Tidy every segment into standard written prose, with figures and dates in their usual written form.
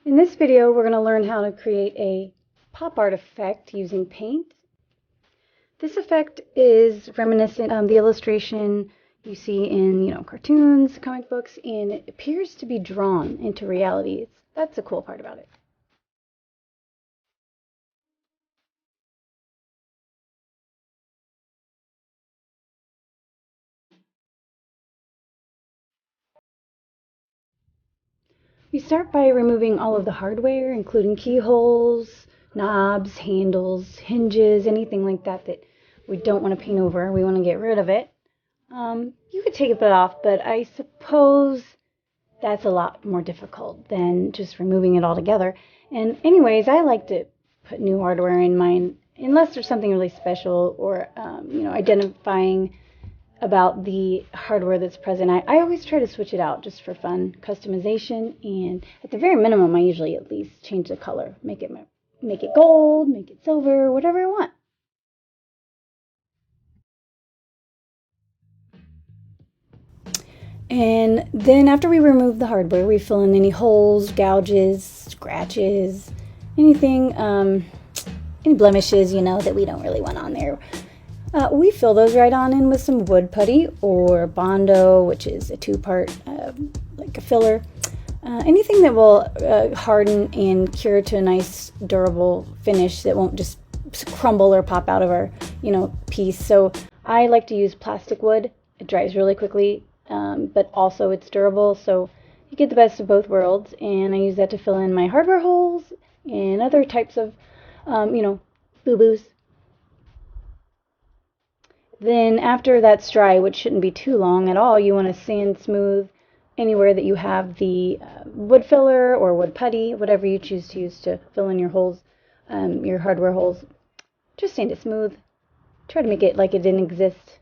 In this video, we're going to learn how to create a pop art effect using paint. This effect is reminiscent of the illustration you see in, cartoons, comic books, and it appears to be drawn into reality. That's the cool part about it. We start by removing all of the hardware, including keyholes, knobs, handles, hinges, anything like that that we don't want to paint over. We want to get rid of it. You could take it off, but I suppose that's a lot more difficult than just removing it altogether. And anyways, I like to put new hardware in mine, unless there's something really special or, identifying about the hardware that's present. I always try to switch it out just for fun, customization, and at the very minimum, I usually at least change the color, make it gold, make it silver, whatever I want. And then after we remove the hardware, we fill in any holes, gouges, scratches, anything, any blemishes, that we don't really want on there. We fill those right on in with some wood putty or Bondo, which is a two-part, like a filler. Anything that will harden and cure to a nice, durable finish that won't just crumble or pop out of our, piece. So I like to use plastic wood. It dries really quickly, but also it's durable. So you get the best of both worlds. And I use that to fill in my hardware holes and other types of, boo-boos. Then after that's dry, which shouldn't be too long at all, you want to sand smooth anywhere that you have the wood filler or wood putty, whatever you choose to use to fill in your holes, your hardware holes. Just sand it smooth. Try to make it like it didn't exist.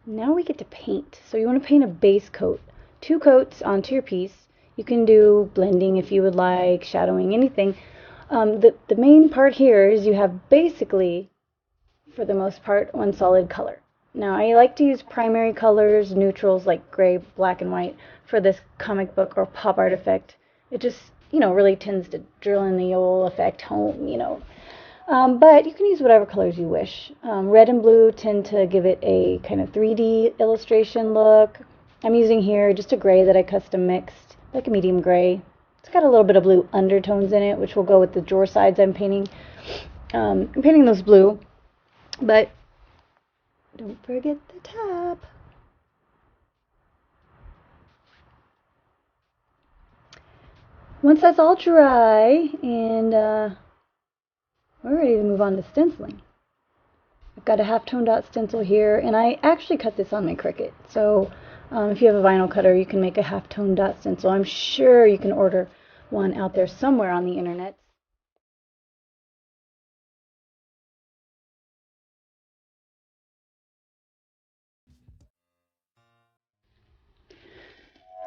Now we get to paint. So you want to paint a base coat, 2 coats onto your piece. You can do blending if you would like, shadowing, anything. The main part here is you have basically, for the most part, one solid color. Now, I like to use primary colors, neutrals like gray, black, and white for this comic book or pop art effect. It just, really tends to drill in the old effect home, But you can use whatever colors you wish. Red and blue tend to give it a kind of 3D illustration look. I'm using here just a gray that I custom mixed, like a medium gray. It's got a little bit of blue undertones in it, which will go with the drawer sides I'm painting. I'm painting those blue, but don't forget the top. Once that's all dry, and we're ready to move on to stenciling. I've got a half-tone dot stencil here, and I actually cut this on my Cricut. So if you have a vinyl cutter, you can make a half-tone dot stencil. I'm sure you can order one out there somewhere on the internet.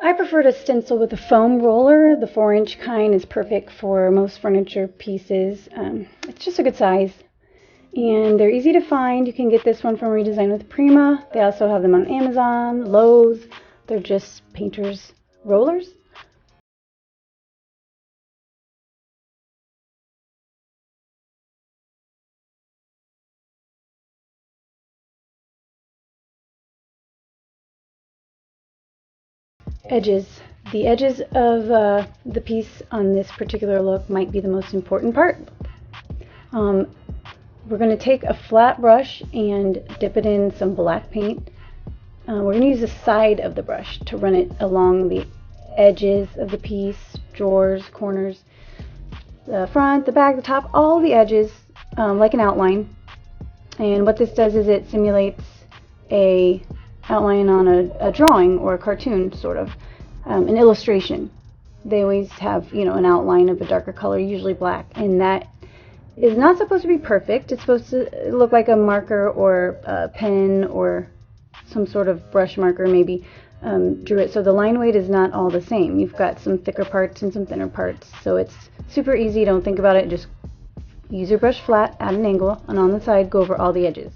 I prefer to stencil with a foam roller. The 4-inch kind is perfect for most furniture pieces. It's just a good size. And they're easy to find. You can get this one from Redesign with Prima. They also have them on Amazon, Lowe's. They're just painter's rollers. Edges. The edges of the piece on this particular look might be the most important part. We're going to take a flat brush and dip it in some black paint. We're going to use the side of the brush to run it along the edges of the piece, drawers, corners, the front, the back, the top, all the edges, like an outline. And what this does is it simulates a outline on a drawing or a cartoon, sort of, an illustration. They always have, an outline of a darker color, usually black, and that is not supposed to be perfect. It's supposed to look like a marker or a pen or some sort of brush marker maybe drew it. So the line weight is not all the same. You've got some thicker parts and some thinner parts. So it's super easy. Don't think about it. Just use your brush flat at an angle, and on the side go over all the edges.